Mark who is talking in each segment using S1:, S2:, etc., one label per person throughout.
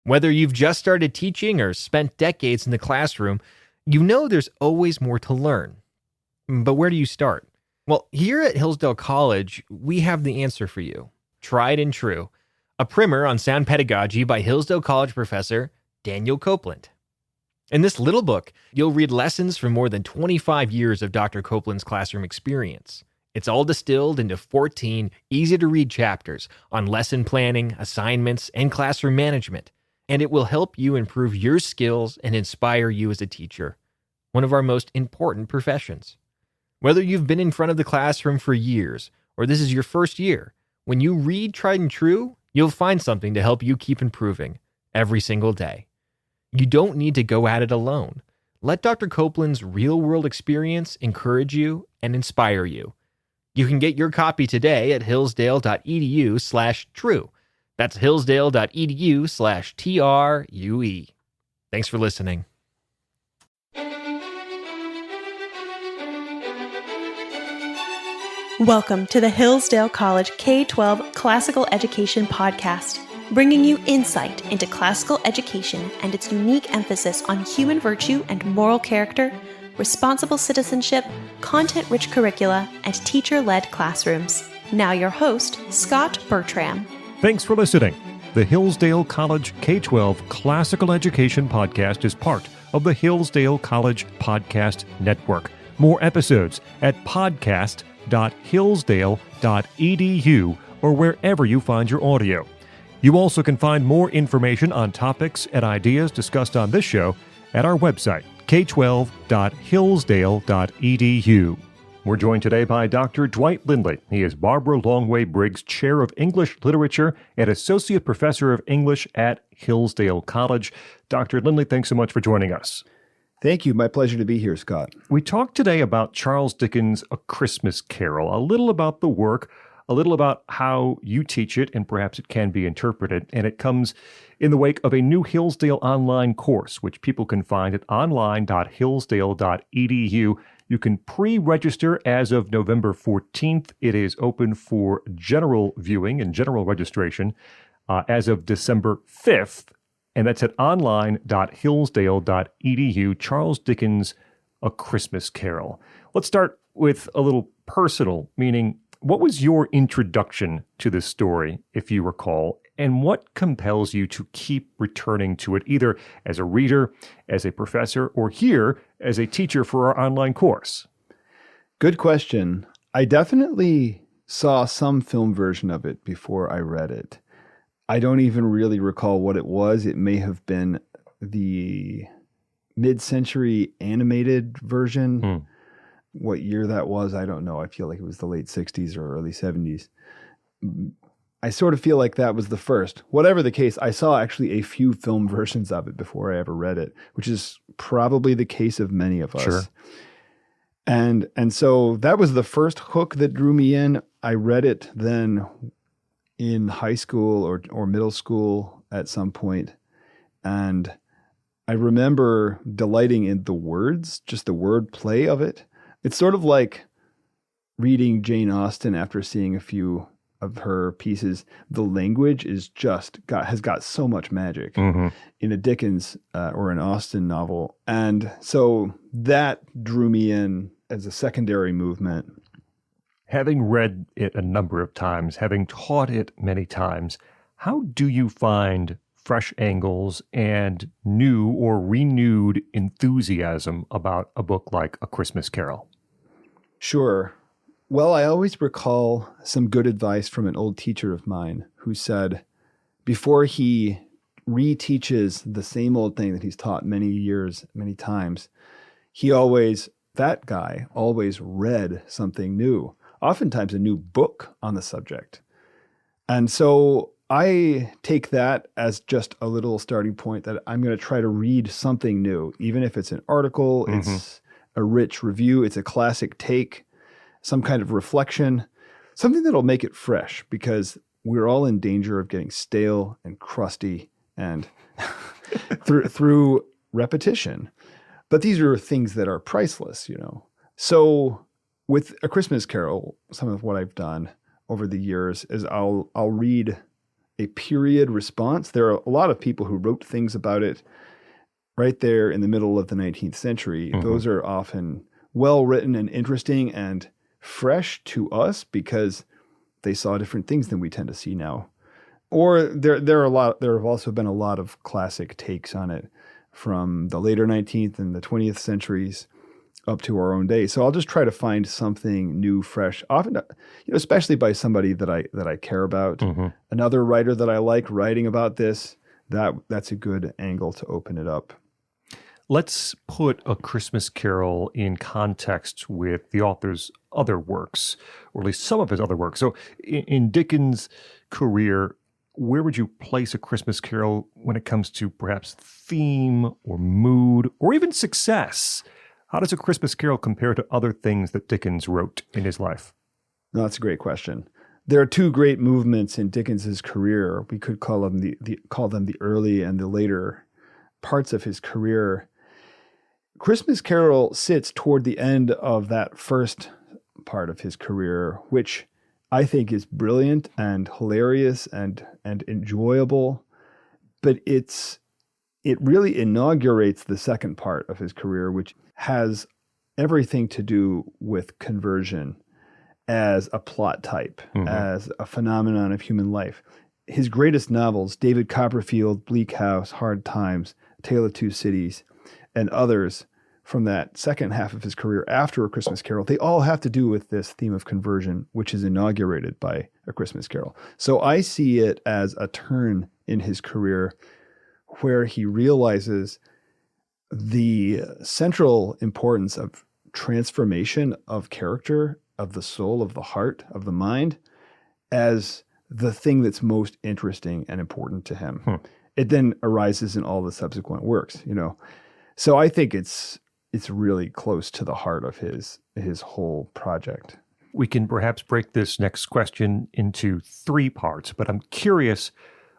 S1: Whether you've just started teaching or spent decades in the classroom, you know there's always more to learn. But where do you start? Well, here at Hillsdale College, we have the answer for you. Tried and True, a primer on sound pedagogy by Hillsdale College professor Daniel Copeland. In this little book, you'll read lessons from more than 25 years of Dr. Copeland's classroom experience. It's all distilled into 14 easy-to-read chapters on lesson planning, assignments, and classroom management, and it will help you improve your skills and inspire you as a teacher, one of our most important professions. Whether you've been in front of the classroom for years, or this is your first year, when you read Tried and True, you'll find something to help you keep improving every single day. You don't need to go at it alone. Let Dr. Copeland's real-world experience encourage you and inspire you. You can get your copy today at hillsdale.edu/true. That's hillsdale.edu/TRUE. Thanks for listening.
S2: Welcome to the Hillsdale College K-12 Classical Education Podcast, bringing you insight into classical education and its unique emphasis on human virtue and moral character, responsible citizenship, content-rich curricula, and teacher-led classrooms. Now your host, Scot Bertram.
S3: Thanks for listening. The Hillsdale College K-12 Classical Education Podcast is part of the Hillsdale College Podcast Network. More episodes at podcast.hillsdale.edu or wherever you find your audio. You also can find more information on topics and ideas discussed on this show at our website, k12.hillsdale.edu. We're joined today by Dr. Dwight Lindley. He is Barbara Longway Briggs Chair of English Literature and Associate Professor of English at Hillsdale College. Dr. Lindley, thanks so much for joining us.
S4: Thank you. My pleasure to be here, Scott.
S3: We talked today about Charles Dickens' A Christmas Carol, a little about the work, a little about how you teach it, and perhaps it can be interpreted. And it comes in the wake of a new Hillsdale online course, which people can find at online.hillsdale.edu. You can pre-register as of November 14th. It is open for general viewing and general registration as of December 5th. And that's at online.hillsdale.edu. Charles Dickens' A Christmas Carol. Let's start with a little personal, meaning what was your introduction to this story, if you recall, and what compels you to keep returning to it, either as a reader, as a professor, or here as a teacher for our online course?
S4: Good question. I definitely saw some film version of it before I read it. I don't even really recall what it was. It may have been the mid-century animated version. What year that was, I don't know. I feel like it was the late 60s or early 70s. I sort of feel like that was the first. Whatever the case, I saw actually a few film versions of it before I ever read it, which is probably the case of many of us.
S3: Sure.
S4: And so that was the first hook that drew me in. I read it then in high school or middle school at some point. And I remember delighting in the words, just the word play of it. It's sort of like reading Jane Austen after seeing a few of her pieces. The language is has got so much magic in a Dickens or an Austen novel. And so that drew me in as a secondary movement.
S3: Having read it a number of times, having taught it many times, how do you find fresh angles and new or renewed enthusiasm about a book like A Christmas Carol?
S4: Sure. Well, I always recall some good advice from an old teacher of mine who said, before he reteaches the same old thing that he's taught many years, many times, that guy always read something new, oftentimes a new book on the subject. And so I take that as just a little starting point that I'm going to try to read something new, even if it's an article, it's a rich review, it's a classic take, some kind of reflection, something that'll make it fresh, because we're all in danger of getting stale and crusty and through repetition. But these are things that are priceless, you know. So with A Christmas Carol, some of what I've done over the years is I'll read a period response. There are a lot of people who wrote things about it right there in the middle of the 19th century.
S3: Mm-hmm.
S4: Those are often well written and interesting and fresh to us because they saw different things than we tend to see now. Or there have also been a lot of classic takes on it from the later 19th and the 20th centuries up to our own day. So I'll just try to find something new, fresh, often, especially by somebody that I care about.
S3: Mm-hmm.
S4: Another writer that I like writing about this, that's a good angle to open it up.
S3: Let's put A Christmas Carol in context with the author's other works, or at least some of his other works. So in Dickens' career, where would you place A Christmas Carol when it comes to perhaps theme or mood or even success? How does A Christmas Carol compare to other things that Dickens wrote in his life?
S4: No, that's a great question. There are two great movements in Dickens's career. We could call them the early and the later parts of his career. Christmas Carol sits toward the end of that first part of his career, which I think is brilliant and hilarious and enjoyable. But it really inaugurates the second part of his career, which has everything to do with conversion as a plot type,
S3: mm-hmm.
S4: as a phenomenon of human life. His greatest novels, David Copperfield, Bleak House, Hard Times, Tale of Two Cities, and others from that second half of his career after A Christmas Carol, they all have to do with this theme of conversion, which is inaugurated by A Christmas Carol. So I see it as a turn in his career where he realizes the central importance of transformation of character, of the soul, of the heart, of the mind, as the thing that's most interesting and important to him. It then arises in all the subsequent works, So I think it's really close to the heart of his whole project.
S3: We can perhaps break this next question into three parts, but I'm curious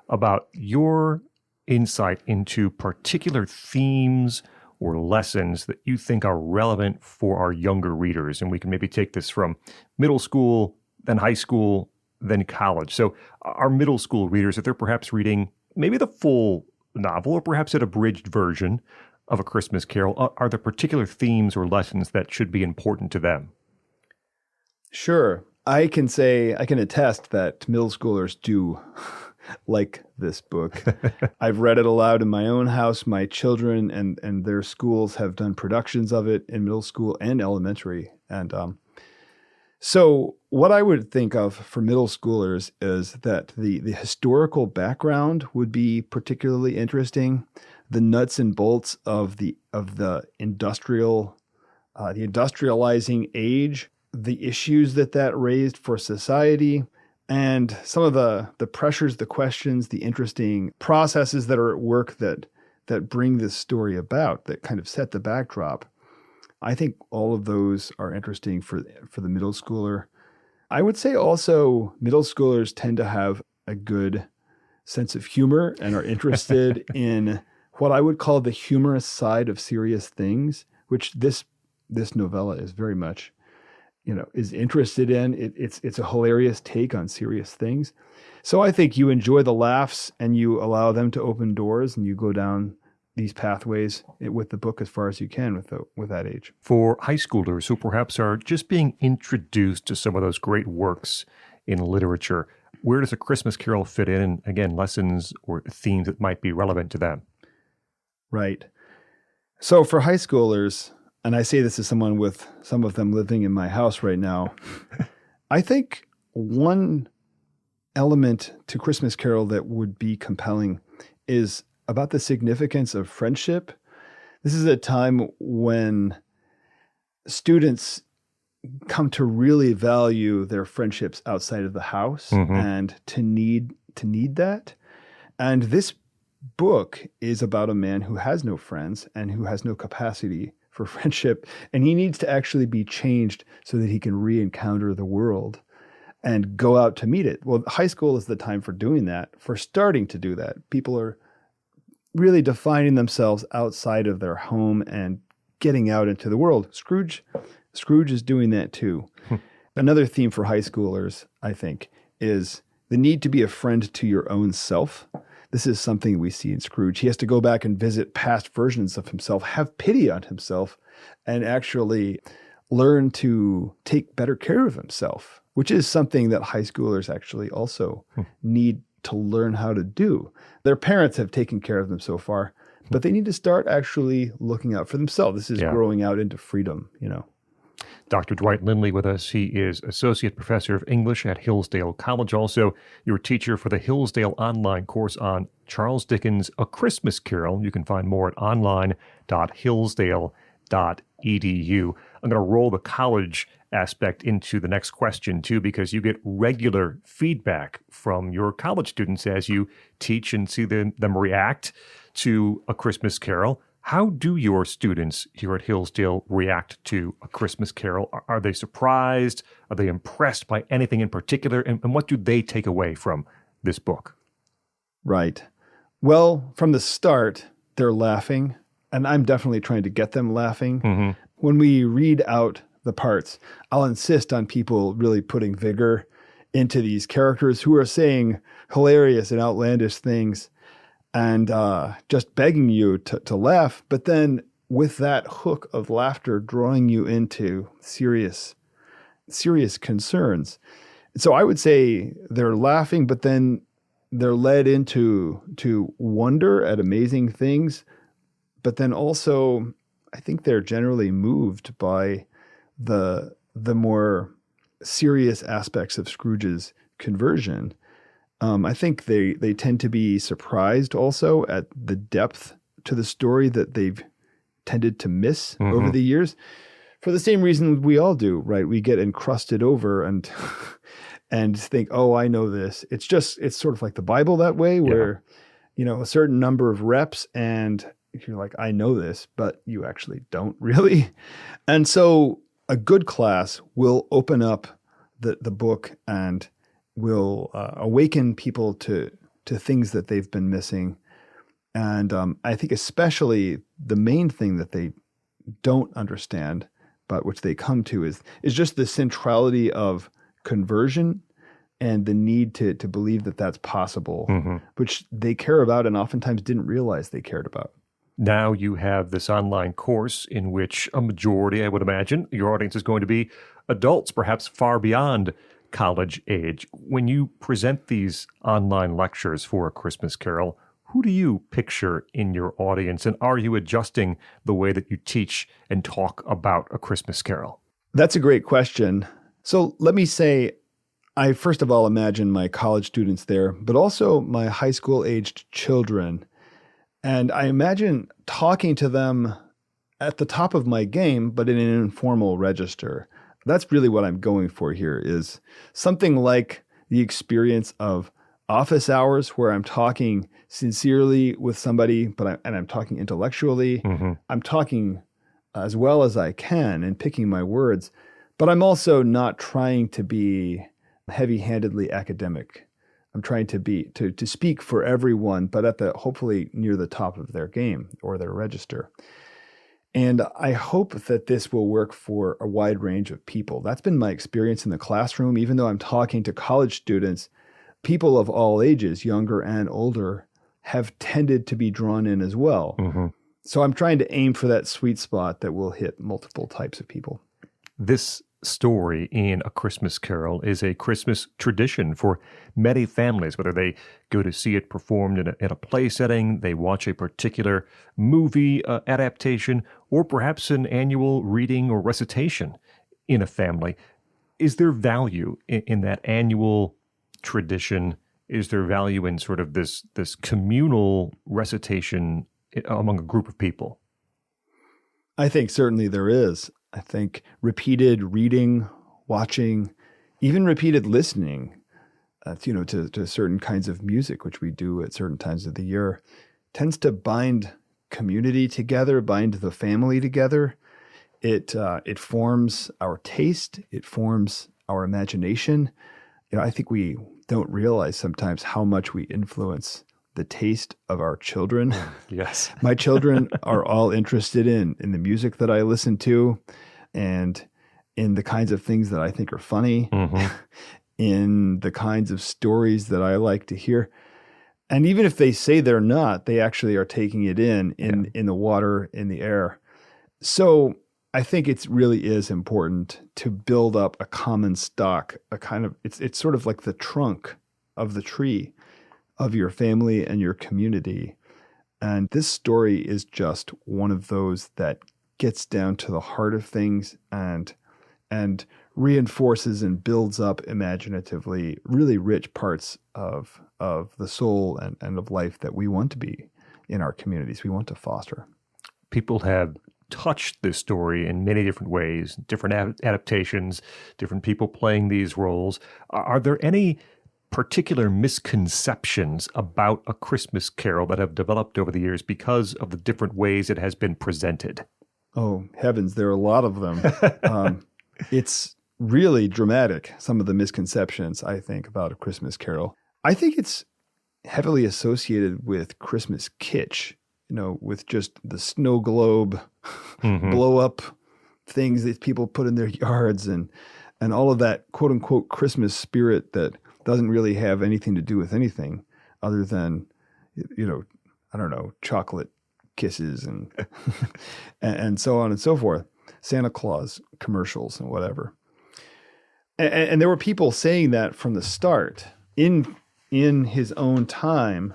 S3: about your insight into particular themes or lessons that you think are relevant for our younger readers. And we can maybe take this from middle school, then high school, then college. So our middle school readers, if they're perhaps reading maybe the full novel or perhaps an abridged version of A Christmas Carol, are there particular themes or lessons that should be important to them?
S4: Sure. I can attest that middle schoolers do like this book. I've read it aloud in my own house. My children and their schools have done productions of it in middle school and elementary. And so what I would think of for middle schoolers is that the historical background would be particularly interesting. The nuts and bolts of the industrializing age, the issues that raised for society, and some of the pressures, the questions, the interesting processes that are at work that bring this story about, that kind of set the backdrop. I think all of those are interesting for the middle schooler. I would say also middle schoolers tend to have a good sense of humor and are interested in what I would call the humorous side of serious things, which this novella is very much, is interested in. It's a hilarious take on serious things. So I think you enjoy the laughs and you allow them to open doors and you go down these pathways with the book as far as you can with that age.
S3: For high schoolers who perhaps are just being introduced to some of those great works in literature, where does A Christmas Carol fit in? And again, lessons or themes that might be relevant to them.
S4: Right. So for high schoolers, and I say this as someone with some of them living in my house right now, I think one element to Christmas Carol that would be compelling is about the significance of friendship. This is a time when students come to really value their friendships outside of the house and to need that. And this book is about a man who has no friends and who has no capacity for friendship, and he needs to actually be changed so that he can re-encounter the world and go out to meet it. Well, high school is the time for doing that, for starting to do that. People are really defining themselves outside of their home and getting out into the world. Scrooge is doing that too. Another theme for high schoolers, I think, is the need to be a friend to your own self. This is something we see in Scrooge. He has to go back and visit past versions of himself, have pity on himself, and actually learn to take better care of himself, which is something that high schoolers actually also need to learn how to do. Their parents have taken care of them so far, but they need to start actually looking out for themselves. This is growing out into freedom, you know.
S3: Dr. Dwight Lindley with us. He is Associate Professor of English at Hillsdale College. Also, your teacher for the Hillsdale online course on Charles Dickens' A Christmas Carol. You can find more at online.hillsdale.edu. I'm going to roll the college aspect into the next question, too, because you get regular feedback from your college students as you teach and see them react to A Christmas Carol. How do your students here at Hillsdale react to A Christmas Carol? Are they surprised? Are they impressed by anything in particular? And what do they take away from this book?
S4: Right. Well, from the start, they're laughing, and I'm definitely trying to get them laughing. Mm-hmm. When we read out the parts, I'll insist on people really putting vigor into these characters who are saying hilarious and outlandish things, and just begging you to laugh, but then with that hook of laughter drawing you into serious concerns. So I would say they're laughing, but then they're led into wonder at amazing things, but then also I think they're generally moved by the more serious aspects of Scrooge's conversion. I think they tend to be surprised also at the depth to the story that they've tended to miss over the years, for the same reason we all do, right? We get encrusted over and think, oh, I know this. It's sort of like the Bible that way, where, you know, a certain number of reps and you're like, I know this, but you actually don't really. And so a good class will open up the book and will awaken people to things that they've been missing. And I think especially the main thing that they don't understand, but which they come to is just the centrality of conversion and the need to believe that that's possible, which they care about and oftentimes didn't realize they cared about.
S3: Now you have this online course in which a majority, I would imagine, your audience is going to be adults, perhaps far beyond college age. When you present these online lectures for A Christmas Carol, who do you picture in your audience? And are you adjusting the way that you teach and talk about A Christmas Carol?
S4: That's a great question. So let me say, I first of all imagine my college students there, but also my high school aged children. And I imagine talking to them at the top of my game, but in an informal register. That's really what I'm going for here, is something like the experience of office hours where I'm talking sincerely with somebody, but I'm talking intellectually. I'm talking as well as I can and picking my words, but I'm also not trying to be heavy-handedly academic. I'm trying to speak for everyone, but at hopefully near the top of their game or their register. And I hope that this will work for a wide range of people. That's been my experience in the classroom. Even though I'm talking to college students, people of all ages, younger and older, have tended to be drawn in as well. So I'm trying to aim for that sweet spot that will hit multiple types of people.
S3: This story in A Christmas Carol is a Christmas tradition for many families, whether they go to see it performed in a play setting, they watch a particular movie adaptation, or perhaps an annual reading or recitation in a family. Is there value in that annual tradition? Is there value in sort of this communal recitation among a group of people?
S4: I think certainly there is. I think repeated reading, watching, even repeated listening, to certain kinds of music, which we do at certain times of the year, tends to bind community together, bind the family together. It forms our taste. It forms our imagination. I think we don't realize sometimes how much we influence the taste of our children.
S3: Yes.
S4: My children are all interested in the music that I listen to and in the kinds of things that I think are funny. in the kinds of stories that I like to hear. And even if they say they're not, they actually are taking it in the water, in the air. So I think it really is important to build up a common stock, a kind of, it's sort of like the trunk of the tree of your family and your community. And this story is just one of those that gets down to the heart of things and reinforces and builds up imaginatively really rich parts of the soul and of life that we want to be in our communities, we want to foster.
S3: People have touched this story in many different ways, different adaptations, different people playing these roles. Are there any particular misconceptions about A Christmas Carol that have developed over the years because of the different ways it has been presented?
S4: Oh, heavens, there are a lot of them. It's really dramatic, some of the misconceptions, I think, about A Christmas Carol. I think it's heavily associated with Christmas kitsch, with just the snow globe, blow up things that people put in their yards and all of that quote unquote Christmas spirit that doesn't really have anything to do with anything other than, I don't know, chocolate kisses and and so on and so forth. Santa Claus commercials and whatever. And there were people saying that from the start. In his own time,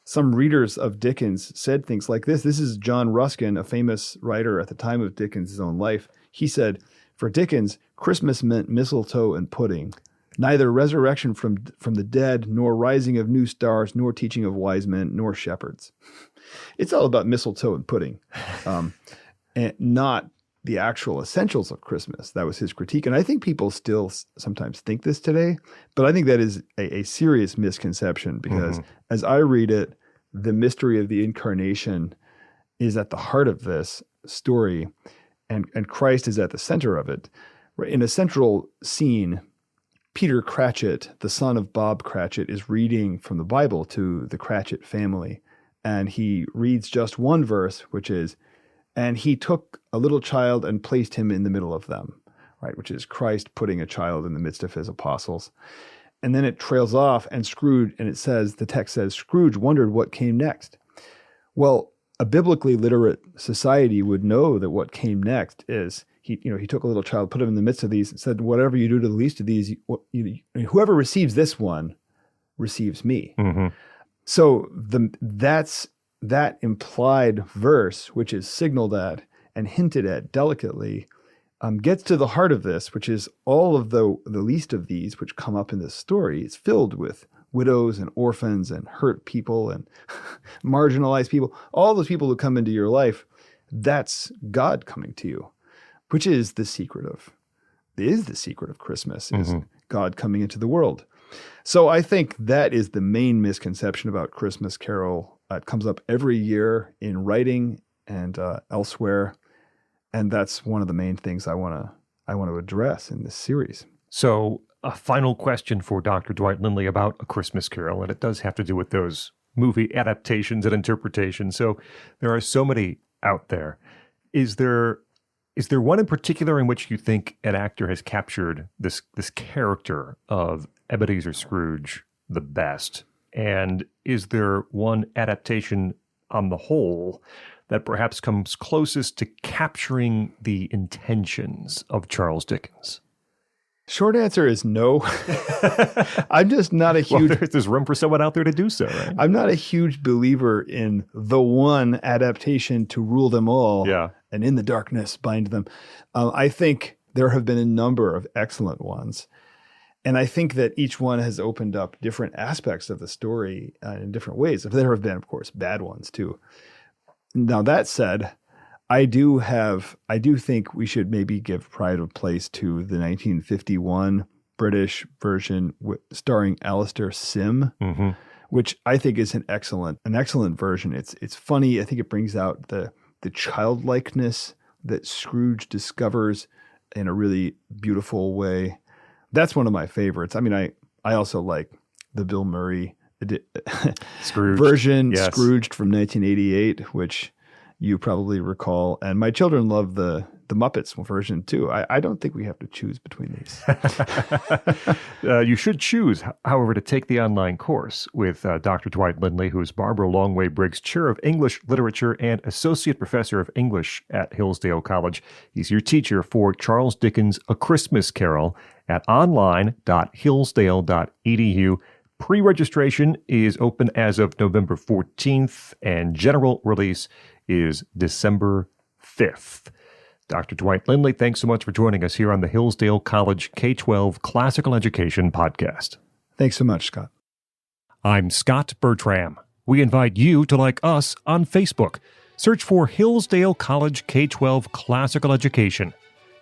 S4: some readers of Dickens said things like this. This is John Ruskin, a famous writer at the time of Dickens' own life. He said, for Dickens, Christmas meant mistletoe and pudding. Neither resurrection from the dead, nor rising of new stars, nor teaching of wise men, nor shepherds. It's all about mistletoe and pudding, and not the actual essentials of Christmas. That was his critique. And I think people still sometimes think this today, but I think that is a serious misconception because as I read it, the mystery of the incarnation is at the heart of this story, and Christ is at the center of it. In a central scene, Peter Cratchit, the son of Bob Cratchit, is reading from the Bible to the Cratchit family. And he reads just one verse, which is, and he took a little child and placed him in the middle of them, right? Which is Christ putting a child in the midst of his apostles. And then it trails off and the text says, Scrooge wondered what came next. Well, a biblically literate society would know that what came next is he took a little child, put him in the midst of these and said, whatever you do to the least of these, whoever receives this one receives me. So that implied verse, which is signaled at and hinted at delicately, gets to the heart of this, which is all of the least of these, which come up in this story. It's filled with widows and orphans and hurt people and marginalized people. All those people who come into your life, that's God coming to you, which is the secret of Christmas, is God coming into the world. So I think that is the main misconception about Christmas Carol. It comes up every year in writing and elsewhere, and that's one of the main things I want to address in this series.
S3: So a final question for Dr. Dwight Lindley about A Christmas Carol, and it does have to do with those movie adaptations and interpretations. So there are so many out there. Is there one in particular in which you think an actor has captured this character of Ebenezer Scrooge the best? And is there one adaptation on the whole that perhaps comes closest to capturing the intentions of Charles Dickens?
S4: Short answer is no. I'm just not a huge...
S3: Well, there's room for someone out there to do so, right?
S4: I'm not a huge believer in the one adaptation to rule them all and in the darkness bind them. I think there have been a number of excellent ones. And I think that each one has opened up different aspects of the story in different ways. There have been, of course, bad ones too. Now, that said, I do think we should maybe give pride of place to the 1951 British version starring Alistair Sim, which I think is an excellent version. It's funny. I think it brings out the childlikeness that Scrooge discovers in a really beautiful way. That's one of my favorites. I mean, I also like the Bill Murray version, Scrooged from 1988, which you probably recall. And my children love the the Muppets version too. I don't think we have to choose between these.
S3: You should choose, however, to take the online course with Dr. Dwight Lindley, who is Barbara Longway-Briggs Chair of English Literature and Associate Professor of English at Hillsdale College. He's your teacher for Charles Dickens' A Christmas Carol at online.hillsdale.edu. Pre-registration is open as of November 14th, and general release is December 5th. Dr. Dwight Lindley, thanks so much for joining us here on the Hillsdale College K-12 Classical Education Podcast.
S4: Thanks so much, Scott.
S3: I'm Scot Bertram. We invite you to like us on Facebook. Search for Hillsdale College K-12 Classical Education.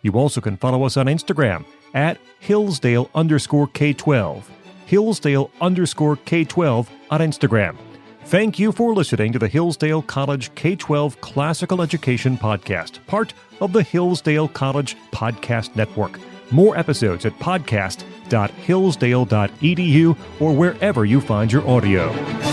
S3: You also can follow us on Instagram at Hillsdale_K-12. Hillsdale_K-12 on Instagram. Thank you for listening to the Hillsdale College K-12 Classical Education Podcast, part of the Hillsdale College Podcast Network. More episodes at podcast.hillsdale.edu or wherever you find your audio.